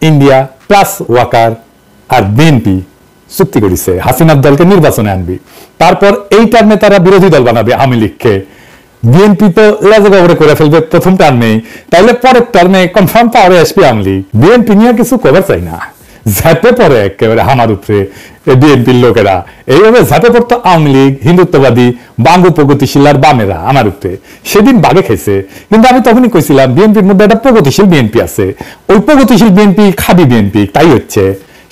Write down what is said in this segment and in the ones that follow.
India plus Waker আর BNP চুক্তি করেছে হাসিনার দলকে নির্বাচনে আনবি, তারপর এই টার্মে তারা বিরোধী দল বানাবে আওয়ামী লীগকে। বিএনপি তো লেজে করে ফেলবে প্রথম টার্মেই, তাইলে পরের টার্মে কনফার্ম পাওয়ারে আসবে আওয়ামী লীগ। বিএনপি নিয়ে কিছু কভার চাই না, ঝাঁপে পড়ে একেবারে হামার উপরে বিএনপির লোকেরা। এইভাবে ঝাঁপে পড়তো আওয়ামী লীগ, হিন্দুত্ববাদী, বাঙ্গু প্রগতিশীল আর বামেরা আমার উপরে। সেদিন বাগে খেয়েছে, কিন্তু আমি তখনই কইছিলাম বিএনপির মধ্যে একটা প্রগতিশীল বিএনপি আছে, ওই প্রগতিশীল বিএনপি খাবি বিএনপি। তাই হচ্ছে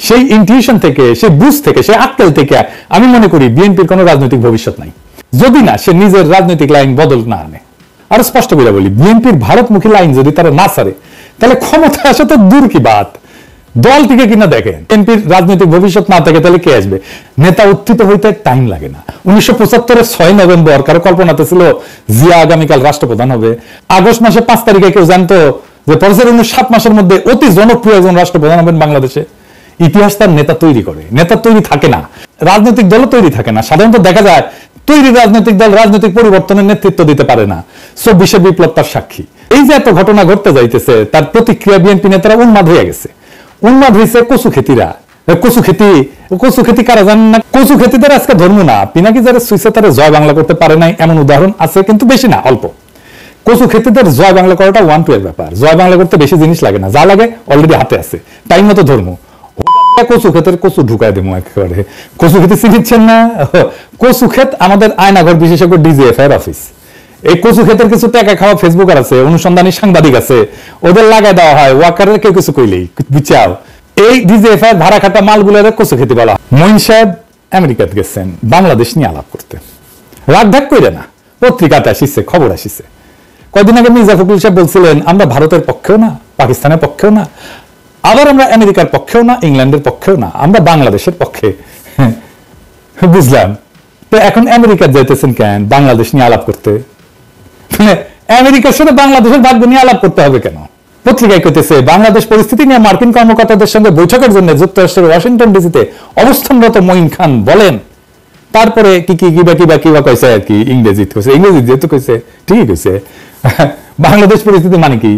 সেই ইনটিউশন থেকে, সেই বুঝ থেকে, সেই আক্কেল থেকে আমি মনে করি বিএনপির কোনো রাজনৈতিক ভবিষ্যৎ নাই, যদি না সে নিজের রাজনৈতিক লাইন বদল না আনে। আরো স্পষ্ট করে বলি, বিএনপির ভারতমুখী লাইন যদি তারা না ছাড়ে, তাহলে ক্ষমতা আসা তো দূর কি বাত, দল থেকে কিনা দেখেন বিএনপির রাজনৈতিক ভবিষ্যৎ না থাকে তাহলে কে আসবে? নেতা উত্থিত হইতে টাইম লাগে না। 1975-এর 6 নভেম্বর কারো কল্পনাতে ছিল জিয়া আগামীকাল রাষ্ট্রপ্রধান হবে? আগস্ট মাসে 5 তারিখে কেউ জানতো যে পরের 7 মাসের মধ্যে অতি জনপ্রিয় একজন রাষ্ট্রপ্রধান হবেন বাংলাদেশে? ইতিহাস তার নেতা তৈরি করে, নেতা তৈরি থাকে না, রাজনৈতিক দলও তৈরি থাকে না। সাধারণত দেখা যায় তৈরি রাজনৈতিক দল রাজনৈতিক পরিবর্তনের নেতৃত্ব দিতে পারে না। 24শে বিপ্লব তার সাক্ষী। এই যে এত ঘটনা ঘটতে যাইতেছে, তার প্রতিক্রিয়া বিএনপি নেতারা উন্মাদ হয়ে গেছে। উন্মাদ হয়েছে কচু খেতিরা। কচু খেতি কারা জানেন না? কচু খেতিদের আজকে ধর্ম না, পিনাকি যারা সুইসে তারা জয় বাংলা করতে পারে নাই এমন উদাহরণ আছে, কিন্তু বেশি না, অল্প। কচু খেতিদের জয় বাংলা করাটা 1-2 এর ব্যাপার। জয় বাংলা করতে বেশি জিনিস লাগে না, যা লাগে অলরেডি হাতে আছে, টাইম মতো ধর্ম। কচু ক্ষেতের কচু ঢুকায় দেবো একেবারে। কচু খেতে চিনিচ্ছেন না? কচু ক্ষেত আমাদের আয়নাঘর বিশেষজ্ঞ ডিজিএফআই এর অফিস। এই কচু ক্ষেতের কিছু টাকা খাওয়া ফেসবুকার আছে, অনুসন্ধানী সাংবাদিক আছে, ওদের লাগাই দেওয়া হয় ওয়াকারের কেউ কিছু কইলেই, বুঝছাও? এই ডিজিএফআই এর ভাড়া খাটা মালগুলোর কচু খেতে বলা। মঈন সাহেব আমেরিকাতে গেছেন বাংলাদেশ নিয়ে আলাপ করতে, রাগ ঢাক কইরে না, পত্রিকাতে আসিছে, খবর আসিছে। কয়দিন আগে মির্জা ফখরুল সাহেব বলছিলেন আমরা ভারতের পক্ষেও না, পাকিস্তানের পক্ষেও না, আবার আমরা আমেরিকার পক্ষেও না, ইংল্যান্ডের পক্ষেও না, আমরা বাংলাদেশের পক্ষে। বুঝলাম। তো এখন আমেরিকা যাইতেছেন কেন বাংলাদেশ নিয়ে আলাপ করতে? আমেরিকার সাথে বাংলাদেশের ভাগ্য নিয়ে আলাপ করতে হবে কেন? পত্রিকায় কইতেছে বাংলাদেশ পরিস্থিতি নিয়ে মার্কিন কর্মকর্তাদের সঙ্গে বৈঠকের জন্য যুক্তরাষ্ট্রের ওয়াশিংটন ডিসিতে অবস্থানরত মঈন খান বলেন। তারপরে কিবা কইছে আর কি, ইংরেজি যেহেতু কইছে ঠিকই কইছে। বাংলাদেশ পরিস্থিতি মানে কি?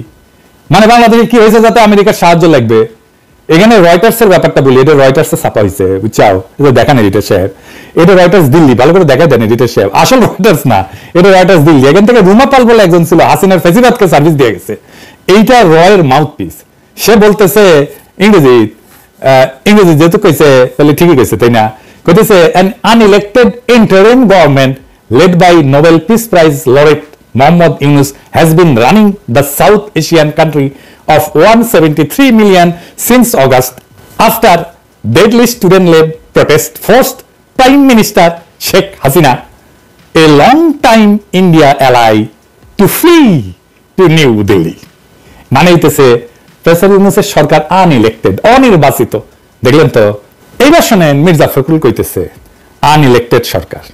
মানে বাংলাদেশে কি হয়েছে যাতে আমেরিকার সাহায্য লাগবে? এখানে রয়টার্স এর ব্যাপারটা বলি, এটা রয়টার্স এ ছাপা হয়েছে, বুঝছাও? এটা দেখান এডিটর সাহেব, এটা রয়টার্স দিল্লি, ভালো করে দেখা দেন এডিটর সাহেব, আসল রয়টার্স না, এটা রয়টার্স দিল্লি। এখান থেকে রুমা পাল বলে একজন ছিল, হাসিনার ফেসিবাদকে সার্ভিস দিয়ে গেছে, এইটা রয়ের মাউথপিস। সে বলতেছে ইংরেজি যেহেতু কইছে তাহলে ঠিকই কইছে, তাই না? কইতেছে an unelected interim government led by Nobel Peace Prize laureate Mohammad Yunus has been running the South Asian country of 173 million since August after deadly student-led protest forced Prime Minister Sheikh Hasina, a long-time India ally, to flee to New Delhi. মানে হইতেছে professor ইউনূসের সরকার unelected, অনির্বাচিত। দেখলেন তো? এইবার শোনেন মির্জা ফখরুল কইতেছে unelected সরকার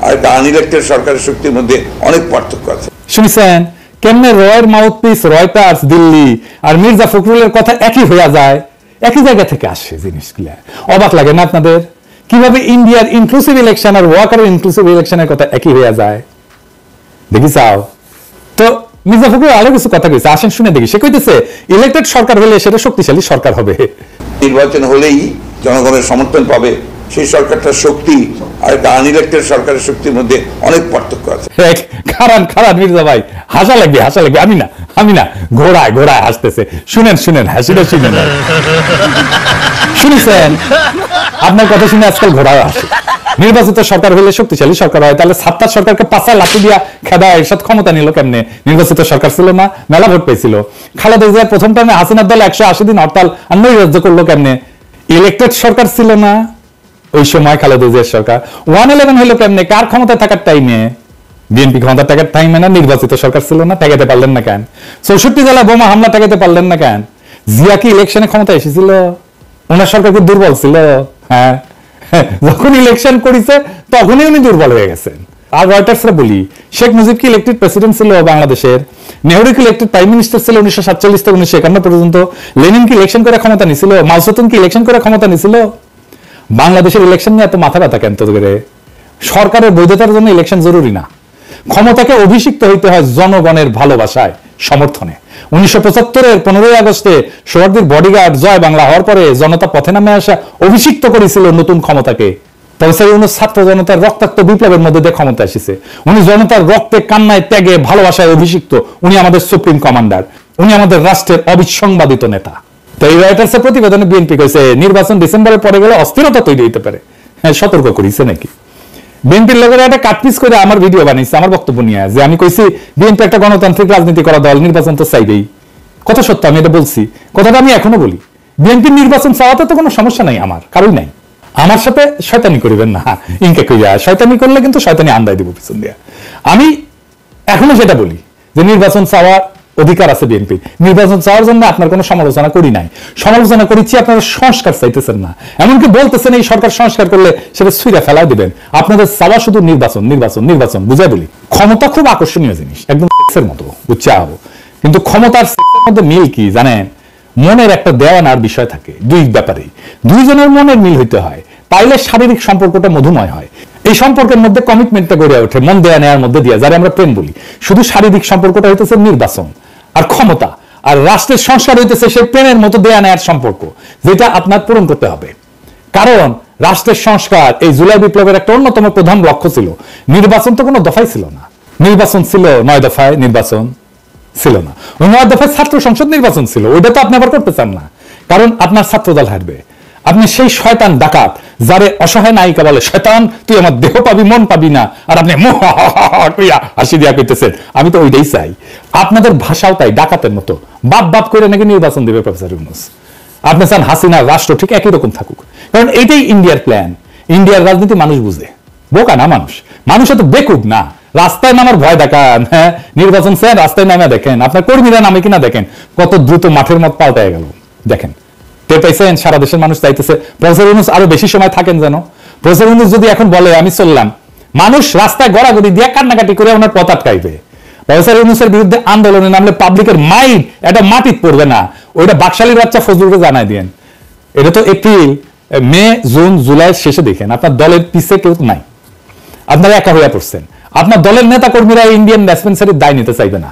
আর unelected সরকারের শক্তির মধ্যে অনেক পার্থক্য আছে। শুনছেন কেমনে রয়ের মাউথপিস রয়টার্স দিল্লি আর মির্জা ফখরুলের কথা একই হয়ে যায়, একই জায়গা থেকে আসে জিনিসগুলা। অবাক লাগে না আপনাদের? কিভাবে ইন্ডিয়ার ইনক্লুসিভ ইলেকশন আর ওয়াকারের ইনক্লুসিভ ইলেকশনের কথা একই হয়ে যায়? দেখি চাও তো মির্জা ফখরুল আরো কিছু কথা কইছে, আসেন শুনে দেখি। সে কইতেছে ইলেক্টেড সরকার হলে সেটা শক্তিশালী সরকার হবে, নির্বাচন হলেই জনগণের সমর্থন পাবে, সেই সরকারটার শক্তি আর একটা আনইলেক্টেড সরকারের শক্তির মধ্যে অনেক পার্থক্য আছে। খারাপ মির্জা ভাই, হাসা লাগবে। আমি না ঘোড়ায় হাসতেছে। শুনেন হাসিটা শুনেন। শুনেছেন আপনার কথা শুনে আজকাল ঘোড়ায় হাসে। নির্বাচিত সরকার হলে শক্তিশালী সরকার হয়, তাহলে ৭ সরকারকে ৫ লাঠি দিয়া খেদা এরশাদ ক্ষমতা নিল কেমনে? নির্বাচিত সরকার ছিল না, মেলা ভোট পেয়েছিল। খালেদা জিয়ার প্রথম টাইমে হাসিনার দল ১৮০ দিন হরতাল আর নৈরাজ্য করলো কেমনে? ইলেক্টেড সরকার ছিল না ওই সময় খালেদা জিয়ার সরকার। 111 হইলো কেমনে? কার ক্ষমতা থাকার টাইমে? বিএনপি ক্ষমতা টাকার টাইমে না? নির্বাচিত সরকার ছিল না, ঠেকাতে পারলেন না কেন? ৬৪ জেলা বোমা হামলা ঠেকাতে পারলেন না কেন? জিয়া কি ইলেকশনে ক্ষমতা এসেছিল? ওনার সরকার কি দুর্বল ছিল? হ্যাঁ, যখন ইলেকশন করেছে তখনই উনি দুর্বল হয়ে গেছেন। আর রয়টার্সরা বলি, শেখ মুজিব কি ইলেক্টেড প্রেসিডেন্ট ছিল বাংলাদেশের? নেহরু কি ইলেক্টেড প্রাইম মিনিস্টার ছিল 1947 থেকে 1951 পর্যন্ত? লেনিন কি ইলেকশন করে ক্ষমতা নিছিল? মাও সেতুং কি ইলেকশন করে ক্ষমতা নিছিল? বাংলাদেশের ইলেকশন নিয়ে এত মাথা ব্যথা কেন তো করে? সরকারের বৈধতার জন্য ইলেকশন জরুরি না। ক্ষমতাকে অভিষিক্ত হইতে হয় জনগণের ভালোবাসায়, সমর্থনে। 1975-এর 15ই আগস্টে সোহরাওয়ার্দীর বডিগার্ড জয় বাংলা হওয়ার পরে জনতা পথে নামে আসা অভিষিক্ত করেছিল নতুন ক্ষমতাকে। প্রফেসর ইউনূস ছাত্র জনতার রক্তাক্ত বিপ্লবের মধ্যে দিয়ে ক্ষমতা এসেছে। উনি জনতার রক্তে, কান্নায়, ত্যাগে, ভালোবাসায় অভিষিক্ত। উনি আমাদের সুপ্রিম কমান্ডার, উনি আমাদের রাষ্ট্রের অবিসংবাদিত নেতা। তো এই রয়টার্সের প্রতিবেদনে বিএনপি কইছে নির্বাচন ডিসেম্বরের পরে গেলে অস্থিরতা তৈরি হতে পারে। হ্যাঁ, সতর্ক করিছে নাকি? বিএনপির লোকেরা একটা কাটপিস করে আমার ভিডিও বানিয়েছে আমার বক্তব্য নিয়ে, যে আমি কইছি বিএনপি একটা গণতান্ত্রিক রাজনীতি করা দল, নির্বাচন তো চাইবেই। কত সত্য আমি এটা বলছি, কথাটা আমি এখনো বলি। বিএনপির নির্বাচন চাওয়াতে তো কোনো সমস্যা নাই, আমার কারোই নাই। আমার সাথে শয়তানি করিবেন না, ইনকে কইয়া শয়তানি করলে কিন্তু শয়তানি আন্দায় দিব পিছন দিয়া। আমি এখনো সেটা বলি যে নির্বাচন চাওয়ার অধিকার আছে বিএনপি। নির্বাচন চাওয়ার জন্য আপনার কোনো সমালোচনা করি নাই, সমালোচনা করেছি আপনারা সংস্কার চাইতেছেন না, এমনকি বলতেছেন এই সরকার সংস্কার করলে সেটা ছুঁড়ে ফেলাই দিবেন। আপনাদের চাওয়া শুধু নির্বাচন নির্বাচন নির্বাচন। বুঝাই বলি, ক্ষমতা খুব আকর্ষণীয় জিনিস, একদম সেক্সের মতো, বুঝছাও। কিন্তু ক্ষমতার সেক্সের মধ্যে মিল কি জানেন? মনের একটা দেওয়ানার বিষয় থাকে। দুই ব্যাপারেই দুইজনের মনের মিল হইতে হয়, তাইলে শারীরিক সম্পর্কটা মধুময় হয়। এই সম্পর্কের মধ্যে কমিটমেন্টটা গড়ে ওঠে মন দেয়া নেওয়ার মধ্যে দিয়ে, যারা আমরা প্রেম বলি। শুধু শারীরিক সম্পর্কটা হইতেছে নির্বাচন আর ক্ষমতা, আর রাষ্ট্রের সংস্কার হইতেছে সেই প্রেমের মতো দেয়া নেয়ার সম্পর্ক, যেটা আপনার পূরণ করতে হবে। কারণ রাষ্ট্রের সংস্কার এই জুলাই বিপ্লবের একটা অন্যতম প্রধান লক্ষ্য ছিল। নির্বাচন তো কোনো দফাই ছিল না, নির্বাচন ছিল 9 দফায়, নির্বাচন ছিল না। ওই 9 দফায় ছাত্র সংসদ নির্বাচন ছিল, ওইটা তো আপনি আবার করতে চান না, কারণ আপনার ছাত্রদল হারবে। আপনি সেই শয়তান ডাকাত যারে অসহায় নায়িকা বলে, শয়তান তুই আমার দেহ পাবি মন পাবি না, আর আপনি হাসি দিয়া কইতেছেন আমি তো ওইটাই চাই। আপনাদের ভাষাও তাই, ডাকাতের মতো বাপ বাপ করে নাকি নির্বাচন দেবে প্রফেসর ইউনূস। আপনি চান হাসিনার রাষ্ট্র ঠিক একই রকম থাকুক, কারণ এইটাই ইন্ডিয়ার প্ল্যান। ইন্ডিয়ার রাজনীতি মানুষ বুঝে, বোকা না মানুষ, মানুষ এত বেকুব না। রাস্তায় নামার ভয় দেখান, হ্যাঁ নির্বাচন স্যার রাস্তায় নামে দেখেন, আপনার কর্মীরা নামে কিনা দেখেন, কত দ্রুত মাঠের মত পাল্টায় গেল। দেখেন টের পাইছেন, সারা দেশের মানুষ চাইতেছে প্রফেসর ইউনূস আরো বেশি সময় থাকেন যেন। প্রফেসর ইউনূস যদি এখন বলে আমি চললাম, মানুষ রাস্তায় গড়াগড়ি দিয়ে কান্নাকাটি করে ওনার পথ আটকাইবে। প্রফেসর ইউনূসের বিরুদ্ধে আন্দোলনে নামলে পাবলিকের মাইন্ড এটা মাটিত পড়বে না, ওইটা বাকশালীর বাচ্চা ফজলুলকে জানাই দিয়েন। এটা তো এপ্রিল, মে, জুন, জুলাইয়ের শেষে দেখেন আপনার দলের পিছে কেউ নাই, আপনারা একা হইয়া পড়ছেন। আপনার দলের নেতা কর্মীরা ইন্ডিয়ান ডিসপেন্সারির দায় নিতে চাইবে না,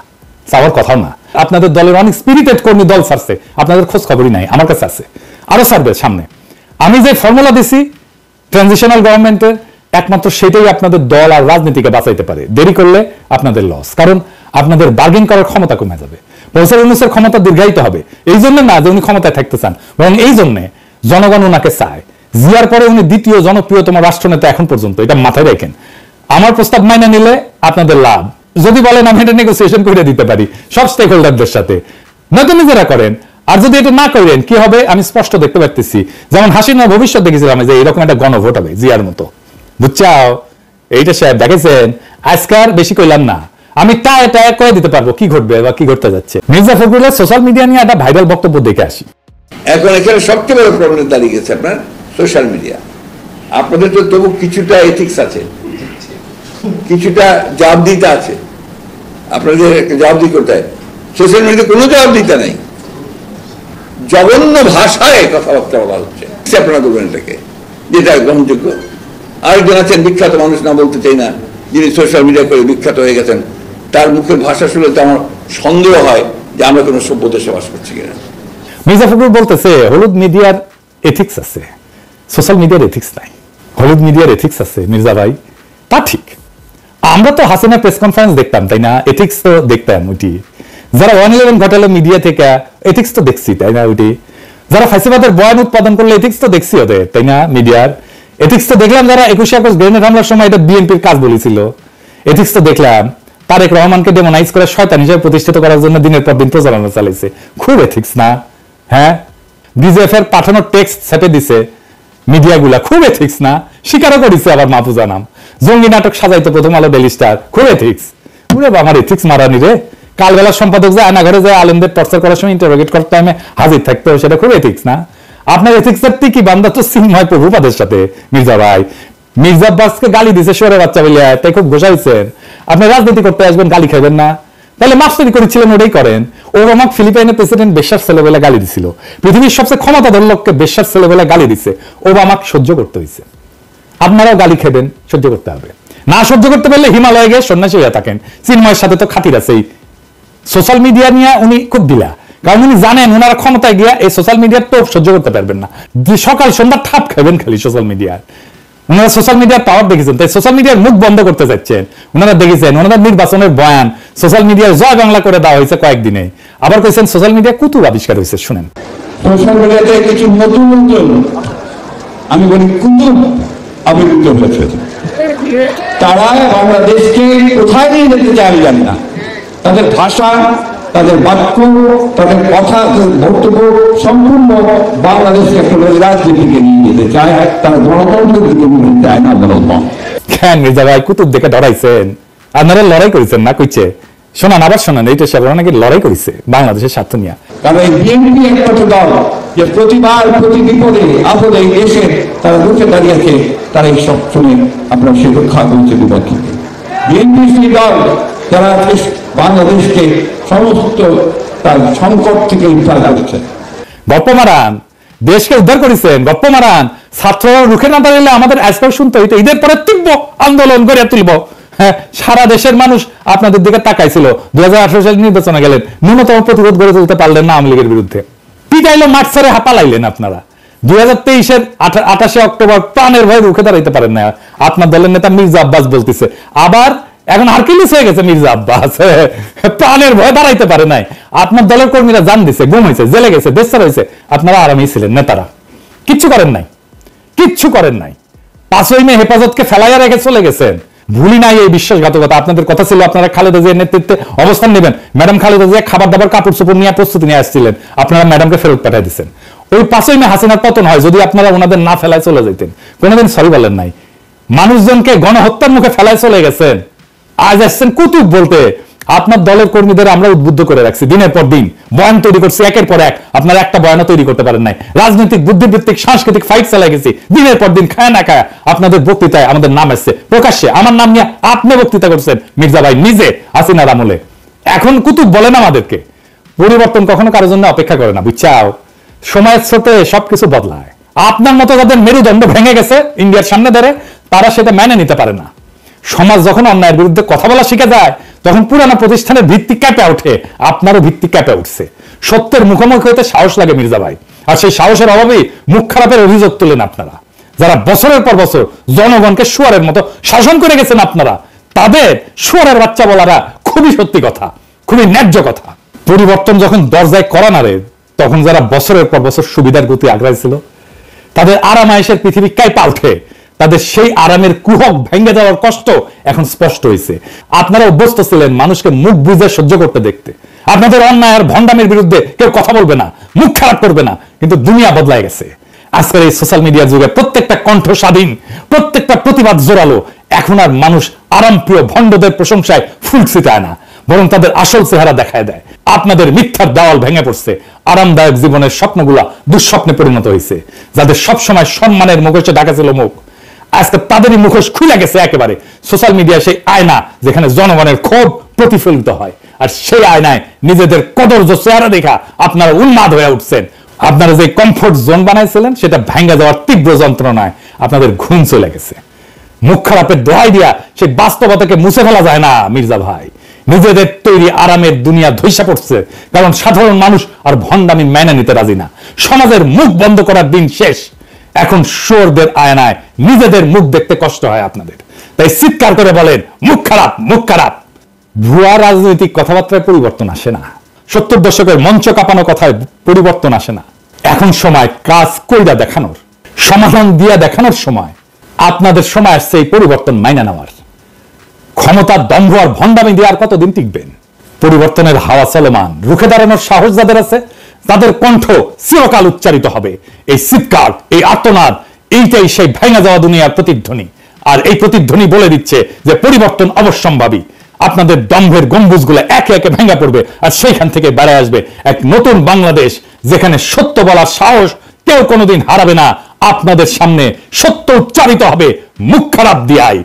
চাওয়ার কথাও না। আপনাদের দলের অনেক স্পিরিটেড কর্মী দল ছাড়ছে, আপনাদের খোঁজ খবরই নাই, আমার কাছে আছে, আরো ছাড়বে সামনে। আমি যে ফর্মুলা দিছি ট্রানজিশনাল গভর্নমেন্টের, একমাত্র সেটাই আপনাদের দল আর রাজনীতিকে বাঁচাইতে পারে। দেরি করলে আপনাদের লস, কারণ আপনাদের বার্গেন করার ক্ষমতা কমে যাবে। প্রফেসর ইউনূসের ক্ষমতা দীর্ঘায়িত হবে, এই জন্য না যে উনি ক্ষমতায় থাকতে চান, বরং এই জন্য জনগণ ওনাকে চায়। জিয়ার পরে উনি দ্বিতীয় জনপ্রিয়তম রাষ্ট্রনেতা এখন পর্যন্ত, এটা মাথায় রাখেন। আমার প্রস্তাব মাইনে নিলে আপনাদের লাভ, যদি বলেন আমি এটা নেগোসিয়েশন করে দিতে পারি সব স্টেক হোল্ডারদের সাথে, নয়তো নিজেরা করেন। আর যদি এটা না করেন কি হবে আমি স্পষ্ট দেখতে পারতেছি, যেমন হাসিনার ভবিষ্যৎ দেখেছিলাম যে এরকম একটা গণভোট হবে জিয়ার মতো, বুঝছাও। এইটা সাহেব দেখেছেন, আজকাল বেশি কইলাম না, আমি টায় টায় করে দিতে পারবো কি ঘটবে বা কি ঘটতে যাচ্ছে। মির্জা ফখরুলের সোশ্যাল মিডিয়া নিয়ে একটা ভাইরাল বক্তব্য দেখে আসি। এখন এখানে সবচেয়ে বড় প্রবলেম দাঁড়িয়ে গেছে আপনার সোশ্যাল মিডিয়া। আপনাদের তো তবু কিছুটা এথিক্স আছে, কিছুটা জবাবদিহিতা আছে, আপনাদের জবাবদিহি করতে হয়। সোশ্যাল মিডিয়াতে কোনো জবাবদিহিতা নাই, জঘন্য ভাষায় কথাবার্তা বলা হচ্ছে। আপনারা করবেন এটাকে, যেটা গ্রহণযোগ্য। আরেকজন আছেন বিখ্যাত মানুষ, না বলতে চাই না, যিনি সোশ্যাল মিডিয়া করে বিখ্যাত হয়ে গেছেন, তার মুখের ভাষা শুনলে তো আমার সন্দেহ হয় যে আমরা কোনো সভ্য দেশে বাস করছি কিনা। মির্জা ফখরুল বলতেছে হলুদ মিডিয়ার এথিক্স আছে, সোশ্যাল মিডিয়ার এথিক্স নাই। হলুদ মিডিয়ার এথিক্স আছে মির্জা ভাই, তা ঠিক। আমরা তো হাসিনা প্রেস কনফারেন্স দেখতাম, তাই না? এথিক্স তো দেখতাম ওইটি। যারা 111 ঘটালো মিডিয়া থেকে, এথিক্স তো দেখছি, তাই না? ওইটি যারা ফাইসিবাদের বয়ান উৎপাদন করলো, এথিক্স তো দেখছি ওদের, তাই না? মিডিয়ার এথিক্স তো দেখলাম। যারা 21 আগস্ট গ্রেনেড হামলার সময় এটা বিএনপির কাজ বলেছিল, এথিক্স তো দেখলাম। তারেক রহমানকে ডেমোনাইজ করে শয়তান হিসেবে প্রতিষ্ঠিত করার জন্য দিনের পর দিন প্রচারণা চালাইছে, খুব এথিক্স না? হ্যাঁ, বিজেএফ এর পাঠানো টেক্সট সেটে দিছে মিডিয়াগুলা, খুব এথিক্স না? স্বীকারও করেছে আবার মাহফুজা নাম। জঙ্গি নাটক সাজাইতে প্রথম আলো, ডেইলি স্টার, খুব এথিক্স। পুরো আমার এথিক্স মারানি রে। কালবেলা সম্পাদক যায় আয়নাঘরে যায় আলেমদের টর্চার করার সময় ইন্টারোগেট করতে টাইমে হাজির থাকতে, সেটা খুব এথিক্স না? আপনার এথিক্সের টিকি বান্ধা তো সিনময় প্রভুপাদের সাথে। মির্জা ভাই মির্জা আব্বাসকে গালি দিছে সরে বাচ্চা বলিয়া, তাই খুব ঘোষাইছেন। আপনি রাজনীতি করতে আসবেন, গালি খাইবেন না? তাহলে মাস্টারি করেছিলেন, ওটাই করেন। ওবামা ফিলিপাইনের প্রেসিডেন্ট বেশ্যার ছেলেবেলা গালি দিছিল, পৃথিবীর সবচেয়ে ক্ষমতাধর লোককে বেশ্যার ছেলেবেলা গালি দিছে, ওবামাকে সহ্য করতে হয়েছে। আপনারাও গালি খেবেন, সহ্য করতে হবে। না সহ্য করতে পারলে হিমালয়ে গিয়ে সন্ন্যাসী হয়ে থাকেন। চিন্ময়ের সাথে তো খাতির আছেই, সোশ্যাল মিডিয়া নিয়ে উনি খুব দিলা, কারণ উনি জানেন ওনারা ক্ষমতায় গিয়া এই সোশ্যাল মিডিয়ার তো সহ্য করতে পারবেন না, যে সকাল সন্ধ্যা ঠাপ খাবেন খালি সোশ্যাল মিডিয়ার। ওনারা সোশ্যাল মিডিয়ার পাওয়ার দেখেছেন, তাই সোশ্যাল মিডিয়ার মুখ বন্ধ করতে চাচ্ছেন। ওনারা দেখেছেন ওনাদের নির্বাচনের বয়ান সোশ্যাল মিডিয়ার জয় বাংলা করে দেওয়া হয়েছে কয়েকদিনে, আবার কইছেন সোশ্যাল মিডিয়া কুতুব আবিষ্কার হয়েছে। শুনেন, সোশ্যাল মিডিয়াতে কিছু নতুন নতুন আমি বলি কুতুব আবির্ভূত হয়েছে। তারা বাংলাদেশকে কোথায় নিয়ে যেতে চায় আমি জানি না। তাদের ভাষা, তাদের বাক্য, তাদের কথা, বক্তব্য সম্পূর্ণ বাংলাদেশকে একটা রাজনীতির দিকে নিয়ে যেতে চায়, তারা গণতন্ত্রের দিকে নিয়ে যেতে চায় না। কেন মির্জা ভাই কুতুব দেখে ডরাইছেন? আপনারা লড়াই করেছেন না কইছে? শোনান, আবার শোনান, এইটা সে নাকি লড়াই করেছে বাংলাদেশের স্বার্থ নিয়ে। কারণ এই বিএনপি একটা দল যে প্রতিবার প্রতি বিপদে আপদে এই দেশে তারা রুখে দাঁড়িয়েছে, তারা এই সব শুনে আপনার সে রক্ষা করছে বিপক্ষে। বিএনপি সেই দল যারা বাংলাদেশকে সমস্ত তার সংকট থেকে উদ্ধার করেছে। গপ্প মারান, দেশকে উদ্ধার করেছেন, গপ্প মারান। ছাত্ররা রুখে না দাঁড়ালে আমাদের আজকাল শুনতে হইতো ঈদের পরে তীব্র আন্দোলন গড়ে তুলব। হ্যাঁ, সারা দেশের মানুষ আপনাদের দিকে তাকাইছিল। 2018 সালে নির্বাচনে গেলেন, ন্যূনতম প্রতিরোধ গড়ে তুলতে পারলেন না আওয়ামী লীগের বিরুদ্ধে। পিটাইলো মাঠ ছেড়ে হাঁপালাইলেন আপনারা। 2023-এর 28 অক্টোবর প্রাণের ভয়ে রুখে দাঁড়াইতে পারেন না। আপনার দলের নেতা মির্জা আব্বাস বলতেছে আবার এখন আর্কিলিস হয়ে গেছে মির্জা আব্বাস, প্রাণের ভয়ে দাঁড়াইতে পারে নাই। আপনার দলের কর্মীরা জান দিছে, গুম হয়েছে, জেলে গেছে, দেশ ছাড়া হয়েছে, আপনারা আরামেই ছিলেন। নেতারা কিচ্ছু করেন নাই, কিচ্ছু করেন নাই। 5ই মে হেফাজতকে ফেলাইয়া রেখে চলে গেছেন। ভুলি নাই এই বিশ্বাসঘাতকতা। আপনাদের কথা ছিল আপনারা খালেদা জিয়ার নেতৃত্বে অবস্থান নেবেন। ম্যাডাম খালেদা জিয়া খাবার দাবার কাপড় চোপড় নিয়ে প্রস্তুতি নিয়ে আসছিলেন, আপনারা ম্যাডামকে ফেরত পাঠিয়ে দিচ্ছেন। ওই 5ই মে হাসিনার পতন হয়, যদি আপনারা ওনাদের না ফেলায় চলে যেতেন। কোনোদিন সরি বলেন নাই। মানুষজনকে গণহত্যার মুখে ফেলায় চলে গেছেন, আজ আসছেন কুতুব বলতে। আপনার দলের কর্মীদের আমরা উদ্বুদ্ধ করে রাখছি, দিনের পর দিন বয়ান তৈরি করছি, একের পর এক। আপনারা একটা বয়ানও তৈরি করতে পারেন নাই। রাজনৈতিক বুদ্ধিবৃত্তিক সাংস্কৃতিক ফাইট চালাই গেছি দিনের পর দিন, খায় না খায়। আপনাদের বক্তৃতায় আমাদের নাম আসছে প্রকাশ্যে, আমার নাম নিয়ে আপনি বক্তৃতা করছেন মির্জা ভাই নিজে হাসিনার আমলে। এখন কুতুব বলেন আমাদেরকে। পরিবর্তন কখনো কারোর জন্য অপেক্ষা করে না, বুঝছাও? সময়ের স্রোতে সবকিছু বদলায়। আপনার মতো যাদের মেরুদণ্ড ভেঙে গেছে ইন্ডিয়ার সামনে ধরে, তারা সেটা মেনে নিতে পারে না। সমাজ যখন অন্যায়ের বিরুদ্ধে কথা বলা শিখে যায়, তখন পুরানো প্রতিষ্ঠানের ভিত্তি ক্যাপে ওঠে। আপনারও ভিত্তি ক্যাপে উঠছে। সত্যের মুখোমুখি হতে সাহস লাগে মির্জা ভাই, আর সেই সাহসের অভাবেই মুখ খারাপের অভিযোগ তোলেন আপনারা। যারা বছরের পর বছর জনগণকে শুয়ারের মতো শাসন করে গেছেন আপনারা, তাদের শুয়ারের বাচ্চা বলারা খুবই সত্যি কথা, খুবই ন্যায্য কথা। পরিবর্তন যখন দরজায় করা নাড়ে, তখন যারা বছরের পর বছর সুবিধার গতি আগ্রাইছিল, তাদের আরাম আয়েশের পৃথিবী কাঁপা ওঠে। তাদের সেই আরামের কুহক ভেঙে যাওয়ার কষ্ট এখন স্পষ্ট হয়েছে। আপনারা অভ্যস্ত ছিলেন মানুষকে মুখ বুঝে সহ্য করতে দেখতে। আপনাদের অন্যায় আর ভণ্ডামির বিরুদ্ধে কেউ কথা বলবে না, মুখ খারাপ করবে না, কিন্তু দুনিয়া বদলায় গেছে। আজকের এই সোশ্যাল মিডিয়ার যুগে প্রত্যেকটা কণ্ঠ স্বাধীন, প্রত্যেকটা প্রতিবাদ জোরালো। এখন আর মানুষ আরামপ্রিয় ভণ্ডদের প্রশংসায় ফুল ছিটায় না, বরং তাদের আসল চেহারা দেখায় দেয়। আপনাদের মিথ্যার দেওয়াল ভেঙে পড়ছে। আরামদায়ক জীবনের স্বপ্নগুলা দুঃস্বপ্নে পরিণত হয়েছে। যাদের সবসময় সম্মানের মুখোশে ঢাকা ছিল মুখ, আজকে তাদেরই মুখোশ খুলে গেছে একেবারে। সোশ্যাল মিডিয়া সেই আয়না যেখানে জনগণের ক্ষোভ প্রতিফলিত হয়, আর সেই আয়নায় নিজেদের কদর্য চেহারা দেখা আপনারা উন্মাদ হয়ে উঠছেন। আপনারা যে কমফোর্ট জোন বানাইছিলেন, সেটা ভেঙে যাওয়ার তীব্র যন্ত্রণায় আপনাদের ঘুম চলে গেছে। মুখ খারাপের দোহাই দিয়া সেই বাস্তবতাকে মুছে ফেলা যায় না মির্জা ভাই। নিজেদের তৈরি আরামের দুনিয়া ধৈসা পড়ছে, কারণ সাধারণ মানুষ আর ভণ্ডামি মেনে নিতে রাজি না। সমাজের মুখ বন্ধ করার দিন শেষ। এখন শুয়োরদের আয়নায় নিজেদের মুখ দেখতে কষ্ট হয় আপনাদের, তাই চিৎকার করে বলেন মুখ খারাপ, মুখ খারাপ। ভুয়া রাজনৈতিক কথাবার্তায় পরিবর্তন আসে না। 70 দশকের মঞ্চ কাঁপানো কথায় পরিবর্তন আসে না। এখন সময় কাজ কইরা দেখানোর, সমাধান দিয়া দেখানোর সময়। আপনাদের সময় আসছে এই পরিবর্তন মাইনা নেওয়ার। ক্ষমতার দম্ভ আর ভণ্ডামি দিয়ে আর কতদিন টিকবেন? পরিবর্তনের হাওয়া চলমান। রুখে দাঁড়ানোর সাহস যাদের আছে, তাদের কণ্ঠ চিরকাল উচ্চারিত হবে। এই চিৎকার, এই আর্তনাদ, এইটাই সেই ভেঙে যাওয়া দুনিয়ার প্রতিধ্বনি। আর এই প্রতিধ্বনি বলে দিচ্ছে যে পরিবর্তন অবশ্যম্ভাবী। আপনাদের দম্ভের গম্বুজগুলো একে একে ভেঙে পড়বে, আর সেইখান থেকে বেড়ে আসবে এক নতুন বাংলাদেশ, যেখানে সত্য বলার সাহস কেউ কোনোদিন হারাবে না। আপনাদের সামনে সত্য উচ্চারিত হবে মুখ খারাপ দিয়াই।